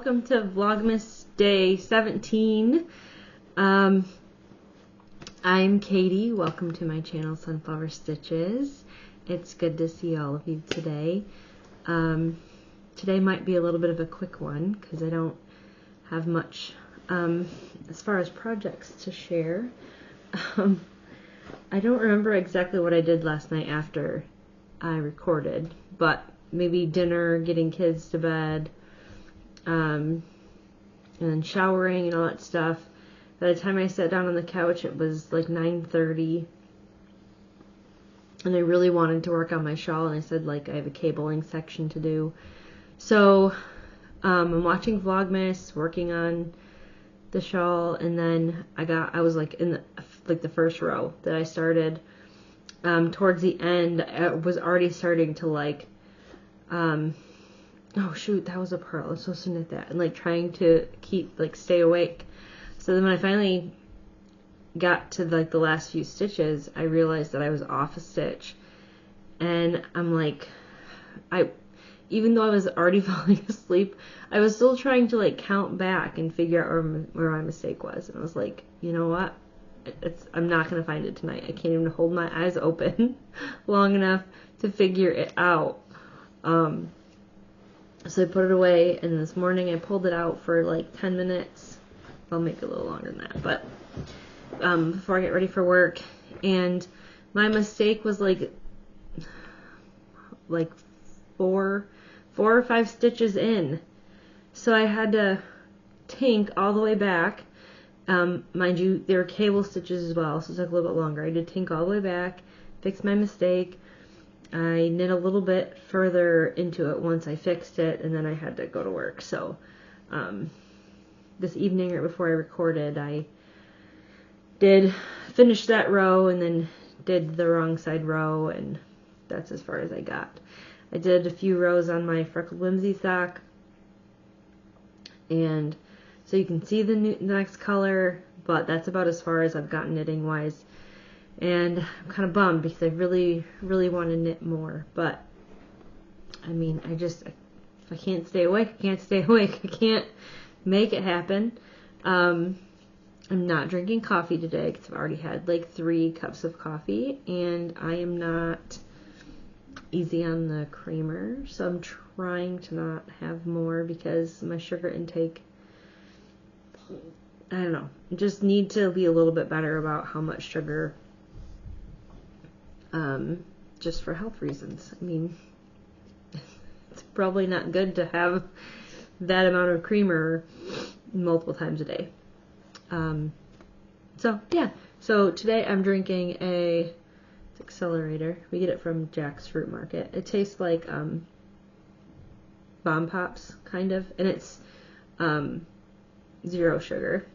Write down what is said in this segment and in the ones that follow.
welcome to Vlogmas Day 17. I'm Katie. Welcome to my channel, Sunflower Stitches. It's good to see all of you today. Today might be a little bit of a quick one because I don't have much as far as projects to share. I don't remember exactly what I did last night after I recorded, but maybe dinner, getting kids to bed, and then showering and all that stuff. By the time I sat down on the couch, it was like 9:30, and I really wanted to work on my shawl, and I said, like, I have a cabling section to do. So I'm watching Vlogmas, working on the shawl, and then I was like in the first row that I started. Towards the end, I was already starting to like, oh shoot, that was a pearl. I was supposed to knit that, and like trying to stay awake. So then when I finally got to like the last few stitches, I realized that I was off a stitch, and I'm like, even though I was already falling asleep, I was still trying to like count back and figure out where my mistake was. And I was like, you know what? I'm not going to find it tonight. I can't even hold my eyes open long enough to figure it out. So I put it away, and this morning I pulled it out for like 10 minutes. I'll make it a little longer than that, but before I get ready for work. And my mistake was like 4 or 5 stitches in. So I had to tink all the way back. Mind you, there were cable stitches as well, so it took a little bit longer. I did tink all the way back, fix my mistake. I knit a little bit further into it once I fixed it, and then I had to go to work. So this evening, right before I recorded, I did finish that row and then did the wrong side row, and that's as far as I got. I did a few rows on my Freckled Whimsy sock, and so you can see the next color, but that's about as far as I've gotten knitting wise. And I'm kind of bummed because I really, really want to knit more, but I mean, if I can't stay awake, I can't stay awake. I can't make it happen. I'm not drinking coffee today because I've already had like 3 cups of coffee, and I am not easy on the creamer, so I'm trying to not have more because my sugar intake, I don't know, just need to be a little bit better about how much sugar, just for health reasons. I mean, it's probably not good to have that amount of creamer multiple times a day. So yeah, so today I'm drinking it's Accelerator. We get it from Jack's Fruit Market. It tastes like Bomb Pops, kind of, and it's 0 sugar.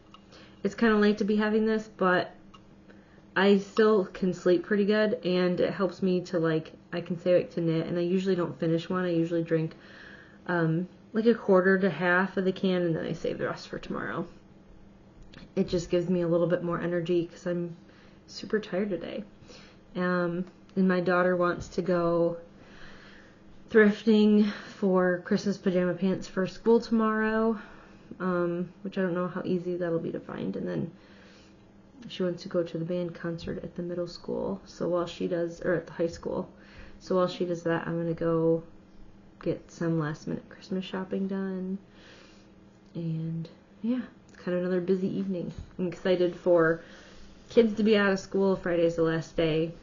It's kind of late to be having this, but I still can sleep pretty good, and it helps me to I can stay awake to knit, and I usually don't finish one. I usually drink like a quarter to half of the can, and then I save the rest for tomorrow. It just gives me a little bit more energy because I'm super tired today. And my daughter wants to go thrifting for Christmas pajama pants for school tomorrow, which I don't know how easy that'll be to find. And then she wants to go to the band concert at the middle school. So while she does, or at the high school. So while she does that, I'm going to go get some last minute Christmas shopping done. And yeah, it's kind of another busy evening. I'm excited for kids to be out of school. Friday's the last day,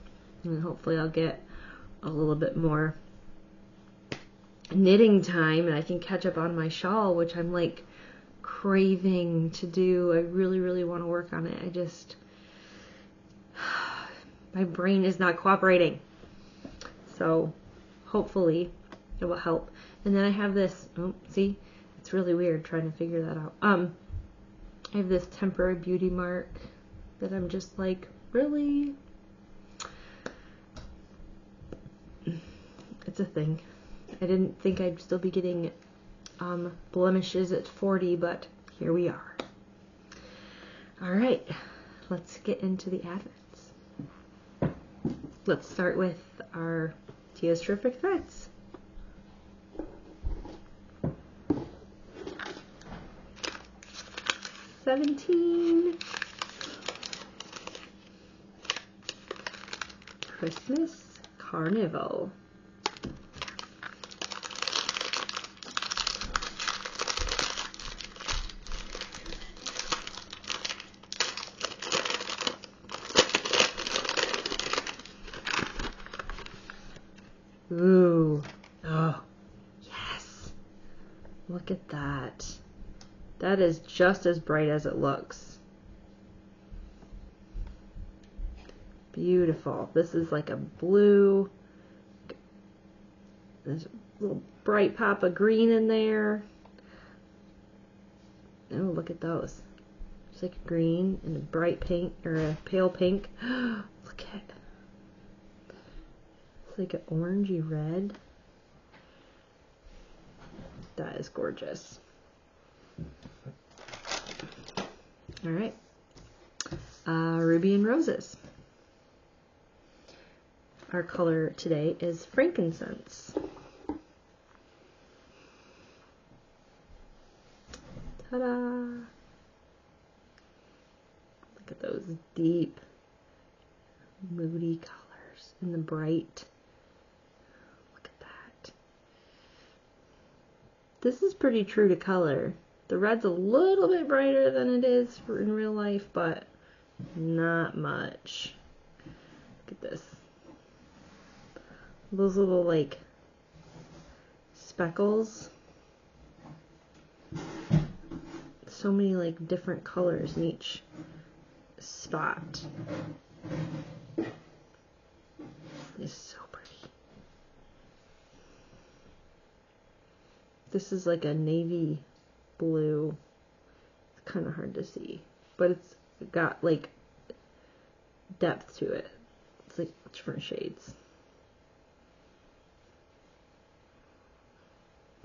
and hopefully I'll get a little bit more knitting time, and I can catch up on my shawl, which I'm like craving to do. I really, really want to work on it. I just, my brain is not cooperating. So hopefully it will help. And then I have this, see, it's really weird trying to figure that out. I have this temporary beauty mark that I'm just like, really? It's a thing. I didn't think I'd still be getting blemishes at 40, but here we are. Alright, let's get into the advents. Let's start with our Tia's Terrific Threads. 17. Christmas Carnival. Ooh. Oh, yes. Look at that. That is just as bright as it looks. Beautiful. This is like a blue. There's a little bright pop of green in there. Oh, look at those. It's like a green and a bright pink, or a pale pink. Look at it. It's like an orangey red. That is gorgeous. All right. Ruby and Roses. Our color today is frankincense. Ta-da! Look at those deep, moody colors and the bright. Look at that. This is pretty true to color. The red's a little bit brighter than it is in real life, but not much. Look at this. Those little, like, speckles. So many, like, different colors in each spot. It's so pretty. This is like a navy blue. It's kind of hard to see, but it's got like depth to it. It's like different shades.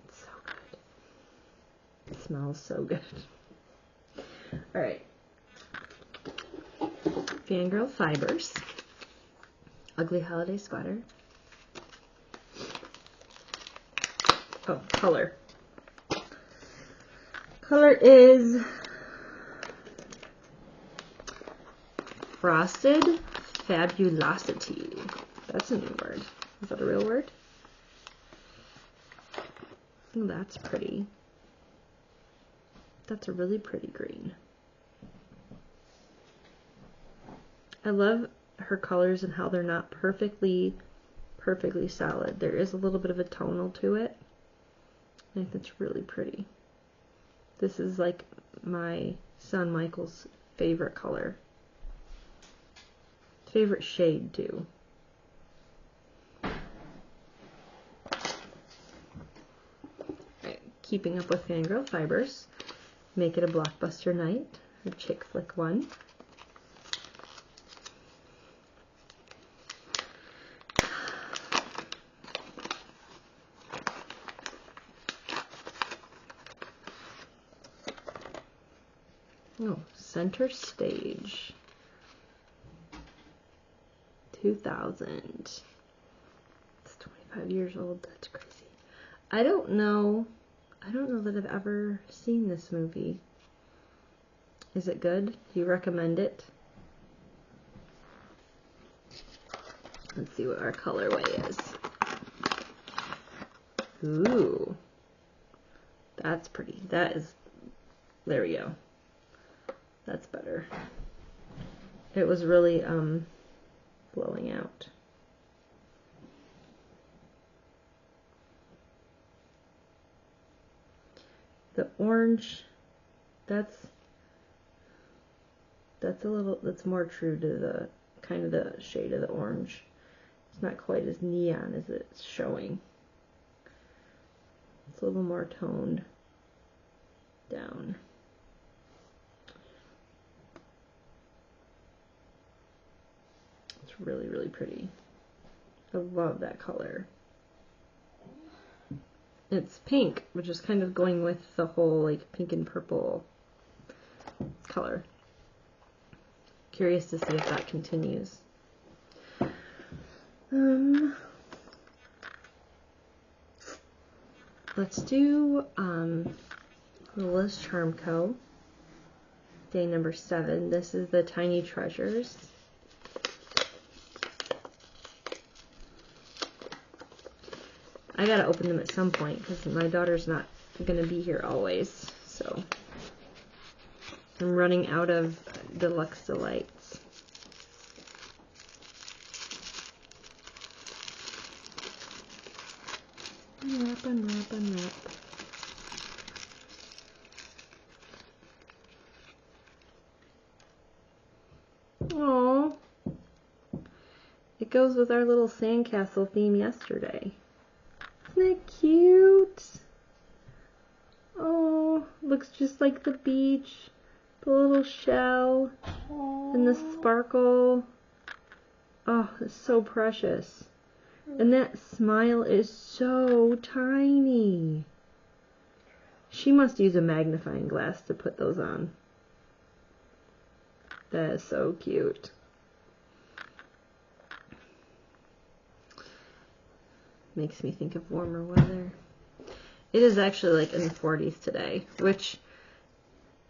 It's so good. It smells so good. All right. Fangirl Fibers. Ugly Holiday Sweater. Oh, color. Color is Frosted Fabulosity. That's a new word. Is that a real word? Oh, that's pretty. That's a really pretty green. I love her colors and how they're not perfectly solid. There is a little bit of a tonal to it. I think that's really pretty. This is like my son Michael's favorite color. Favorite shade too. Right, keeping up with Fangirl Fibers. Make It a Blockbuster Night. A chick flick one. Oh, Center Stage. 2000. It's 25 years old. That's crazy. I don't know that I've ever seen this movie. Is it good? Do you recommend it? Let's see what our colorway is. Ooh. That's pretty. That is, there we go. That's better. It was really blowing out. The orange, that's a little, that's more true to the kind of the shade of the orange. It's not quite as neon as it's showing. It's a little more toned down. It's really, really pretty. I love that color. It's pink, which is kind of going with the whole like pink and purple color. Curious to see if that continues. Let's do Liz Charmco. Day number 7. This is the Tiny Treasures. I gotta open them at some point because my daughter's not gonna be here always, so I'm running out of Deluxe Delights. Unwrap. Aww. It goes with our little sandcastle theme yesterday. Isn't it cute? Oh, looks just like the beach. The little shell and the sparkle. Oh, it's so precious. And that smile is so tiny. She must use a magnifying glass to put those on. That is so cute. Makes me think of warmer weather. It is actually like in the 40s today, which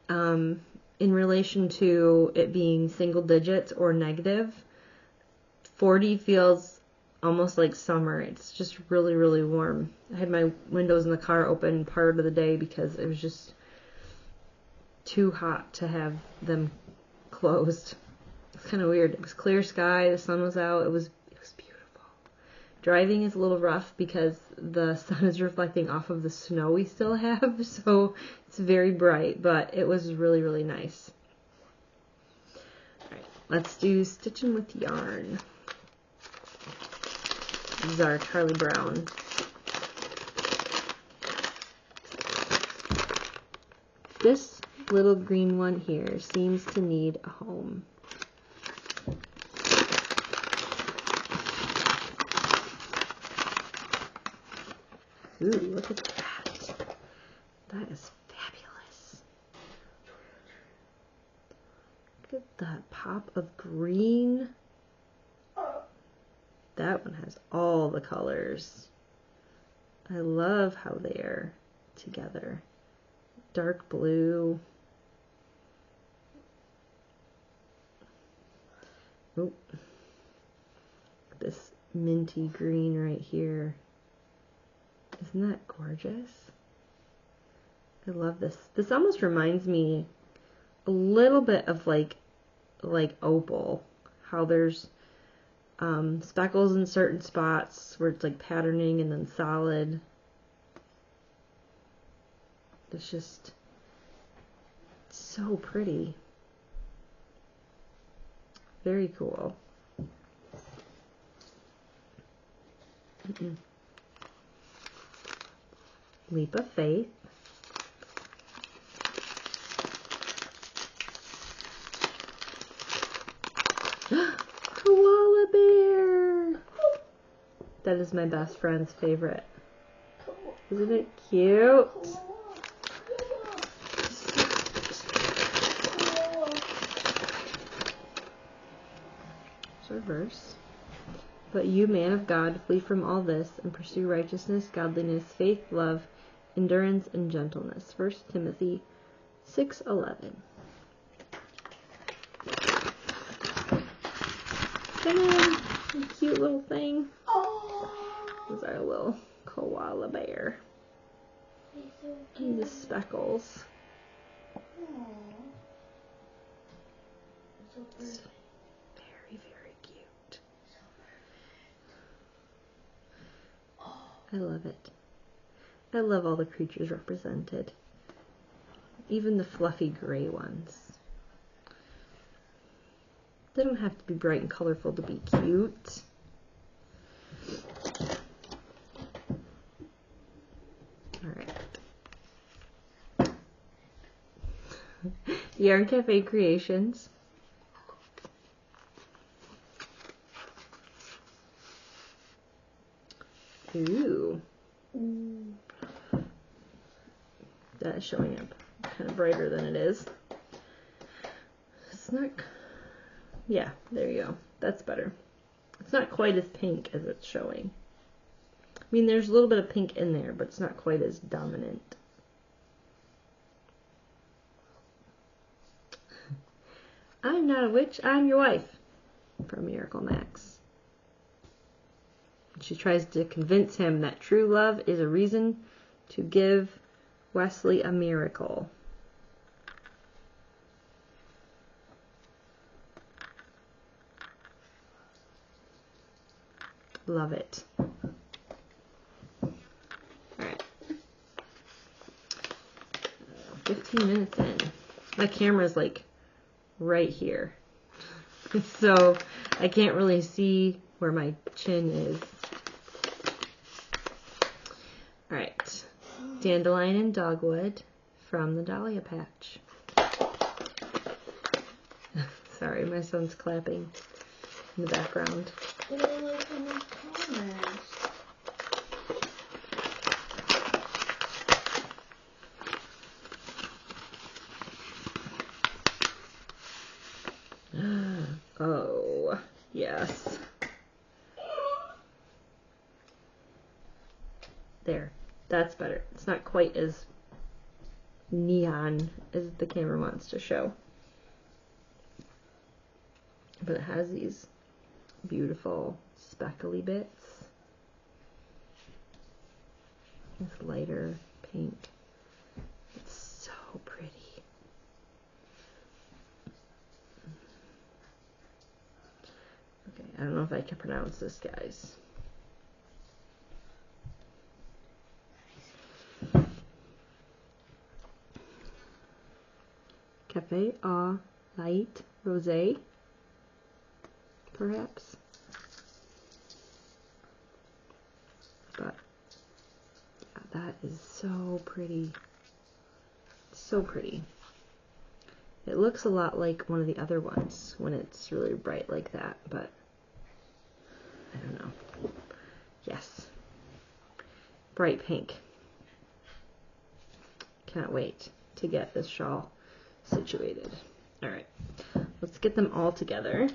in relation to it being single digits or negative, 40 feels almost like summer. It's just really, really warm. I had my windows in the car open part of the day because it was just too hot to have them closed. It's kind of weird. It was clear sky, the sun was out, it was beautiful. Driving is a little rough because the sun is reflecting off of the snow we still have, so it's very bright, but it was really, really nice. Alright, let's do stitching with yarn. This is our Charlie Brown. This little green one here seems to need a home. Ooh, look at that. That is fabulous. Look at that pop of green. That one has all the colors. I love how they are together. Dark blue. Oh, this minty green right here. Isn't that gorgeous? I love this. This almost reminds me a little bit of like opal. How there's speckles in certain spots where it's like patterning and then solid. It's just so pretty. Very cool. Leap of Faith. Koala bear. That is my best friend's favorite. Isn't it cute? Verse. But you, man of God, flee from all this and pursue righteousness, godliness, faith, love, endurance, and gentleness. 1 Timothy 6:11. Come on, you cute little thing. This is our little koala bear. And the speckles. It's very, very cute. I love it. I love all the creatures represented. Even the fluffy gray ones. They don't have to be bright and colorful to be cute. Alright. Yarn Cafe Creations. Ooh. That is showing up kind of brighter than it is. It's not... Yeah, there you go. That's better. It's not quite as pink as it's showing. I mean, there's a little bit of pink in there, but it's not quite as dominant. I'm not a witch, I'm your wife, from Miracle Max. She tries to convince him that true love is a reason to give Wesley a miracle. Love it. Alright. 15 minutes in. My camera's like right here. So I can't really see where my chin is. Alright. Dandelion and Dogwood from the Dahlia Patch. Sorry, my son's clapping in the background. Oh, yes. There. That's better. It's not quite as neon as the camera wants to show. But it has these beautiful speckly bits. This lighter pink. It's so pretty. Okay, I don't know if I can pronounce this, guys. Cafe au Lait Rosé, perhaps. But yeah, that is so pretty. So pretty. It looks a lot like one of the other ones when it's really bright like that, but I don't know. Yes. Bright pink. Can't wait to get this shawl situated. Alright, let's get them all together.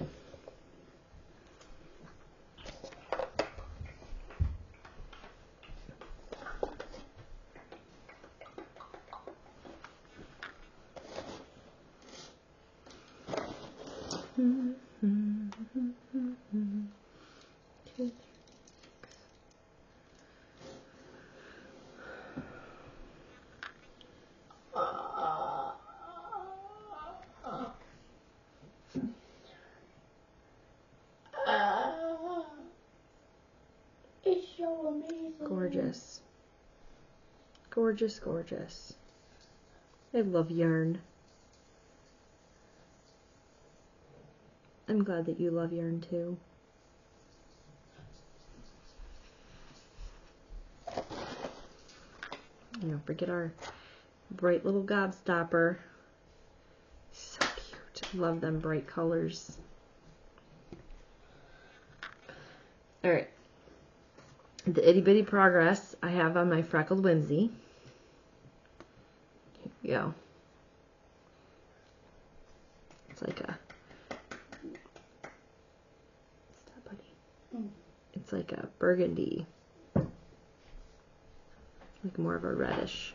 It's so amazing. Gorgeous. Gorgeous, gorgeous. I love yarn. I'm glad that you love yarn too. And don't forget our bright little gobstopper. So cute. Love them bright colors. Alright. The itty bitty progress I have on my freckled whimsy. Here we go. It's like a... Stop, buddy. It's like a burgundy. Like more of a reddish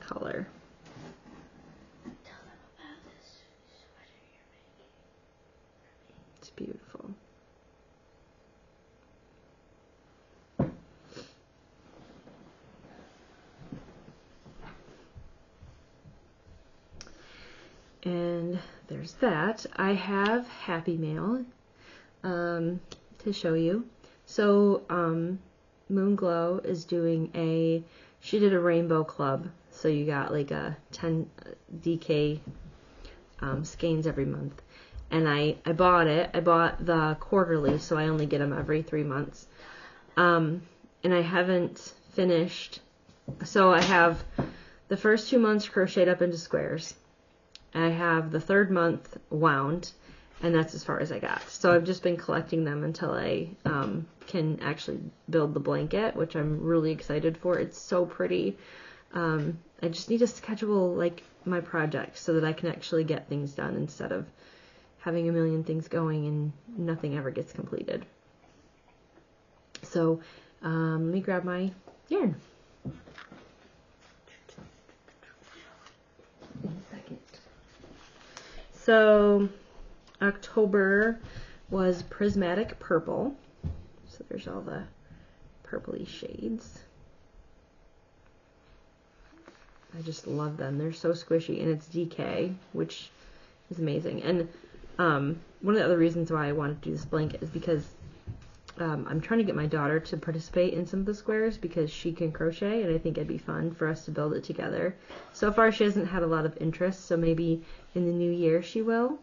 color. Tell them about this sweater you're making. It's beautiful. And there's that. I have Happy Mail to show you. So Moon Glow is doing she did a rainbow club. So you got like a 10 DK skeins every month. And I bought it. I bought the quarterly, so I only get them every 3 months. And I haven't finished. So I have the first 2 months crocheted up into squares. I have the 3rd month wound, and that's as far as I got. So I've just been collecting them until I can actually build the blanket, which I'm really excited for. It's so pretty. I just need to schedule like my projects so that I can actually get things done instead of having a million things going and nothing ever gets completed. So let me grab my yarn. So October was Prismatic Purple. So there's all the purpley shades. I just love them. They're so squishy, and it's DK, which is amazing. And one of the other reasons why I wanted to do this blanket is because I'm trying to get my daughter to participate in some of the squares because she can crochet, and I think it'd be fun for us to build it together. So far, she hasn't had a lot of interest, so maybe in the new year she will.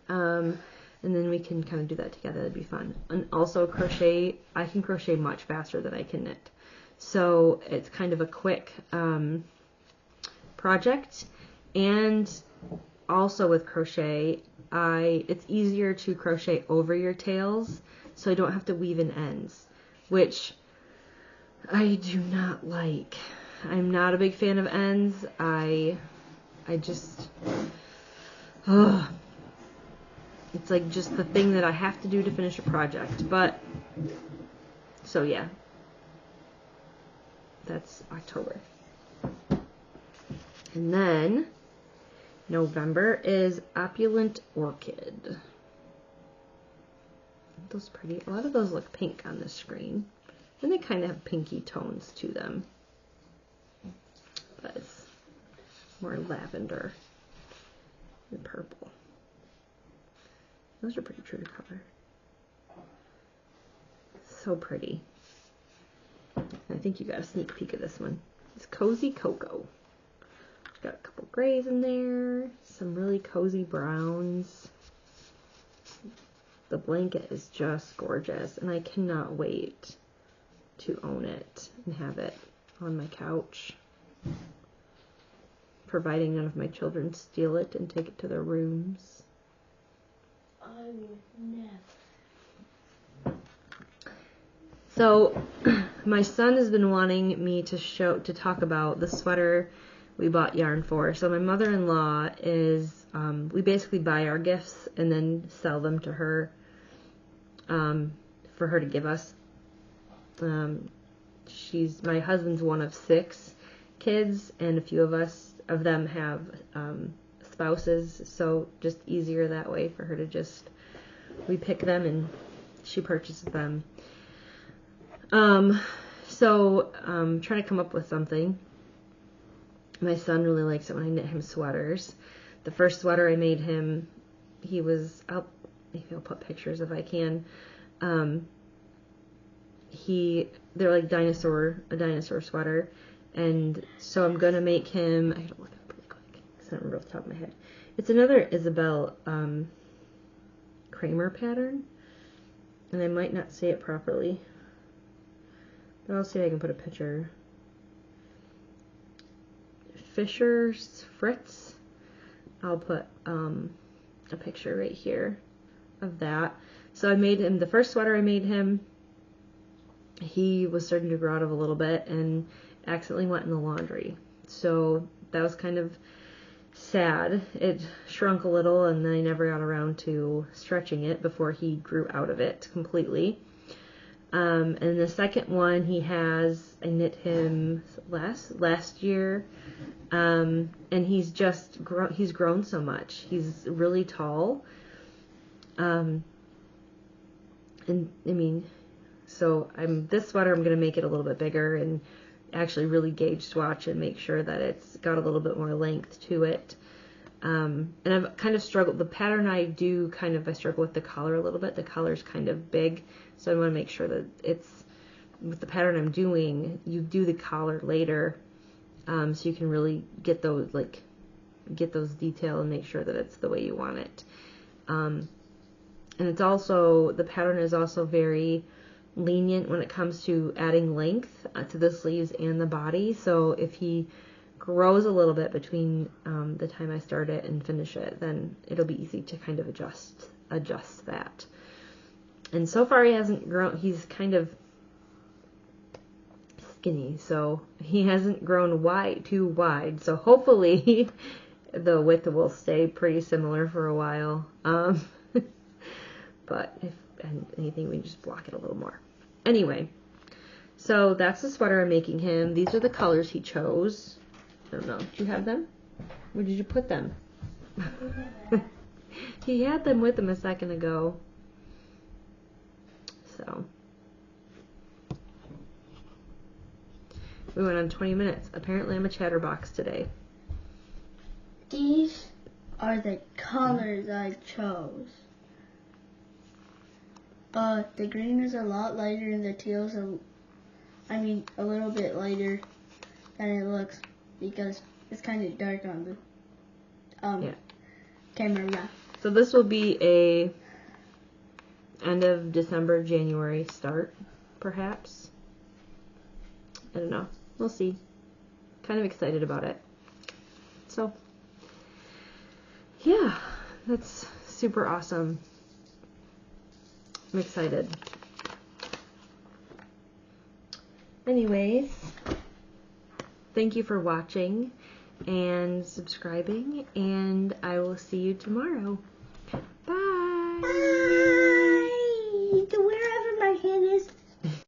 And then we can kind of do that together. That'd be fun. And also crochet, I can crochet much faster than I can knit. So it's kind of a quick project. And also with crochet, it's easier to crochet over your tails, so I don't have to weave in ends, which I do not like. I'm not a big fan of ends. I just, it's like just the thing that I have to do to finish a project. But, so yeah, that's October. And then November is Opulent Orchid. Those pretty. A lot of those look pink on the screen. And they kind of have pinky tones to them. But it's more lavender and purple. Those are pretty true to color. So pretty. I think you got a sneak peek of this one. It's Cozy Cocoa. Got a couple grays in there. Some really cozy browns. The blanket is just gorgeous, and I cannot wait to own it and have it on my couch, providing none of my children steal it and take it to their rooms. I would never. So my son has been wanting me to talk about the sweater we bought yarn for. So my mother-in-law is, we basically buy our gifts and then sell them to her, for her to give us. My husband's one of 6 kids, and a few of them have spouses, so just easier that way for her to we pick them and she purchases them. So trying to come up with something. My son really likes it when I knit him sweaters. The first sweater I made him, maybe I'll put pictures if I can. They're like a dinosaur sweater, and so I'm gonna make him. I gotta look it up really quick because I don't remember off the top of my head. It's another Isabel Kramer pattern, and I might not say it properly, but I'll see if I can put a picture. Fisher's Fritz. I'll put a picture right here of that. So I made him, the first sweater I made him, he was starting to grow out of a little bit and accidentally went in the laundry. So that was kind of sad. It shrunk a little, and then I never got around to stretching it before he grew out of it completely. And the second one I knit him last year, and he's grown so much. He's really tall. And I mean, so this sweater I'm going to make it a little bit bigger and actually really gauge swatch and make sure that it's got a little bit more length to it. And I've kind of struggled, the pattern I struggle with the collar a little bit. The collar's kind of big, so I want to make sure that with the pattern I'm doing, you do the collar later, so you can really get those detail and make sure that it's the way you want it. And the pattern is also very lenient when it comes to adding length to the sleeves and the body. So if he grows a little bit between the time I start it and finish it, then it'll be easy to kind of adjust that. And so far he hasn't grown. He's kind of skinny, so he hasn't grown too wide. So hopefully the width will stay pretty similar for a while. But if anything, we can just block it a little more. Anyway, so that's the sweater I'm making him. These are the colors he chose. I don't know. Do you have them? Where did you put them? He had them with him a second ago. So. We went on 20 minutes. Apparently I'm a chatterbox today. These are the colors I chose. The green is a lot lighter and the teal is a little bit lighter than it looks because it's kind of dark on the camera. So this will be a end of December, January start, perhaps. I don't know. We'll see. Kind of excited about it. So, yeah, that's super awesome. I'm excited. Anyways, thank you for watching and subscribing, and I will see you tomorrow.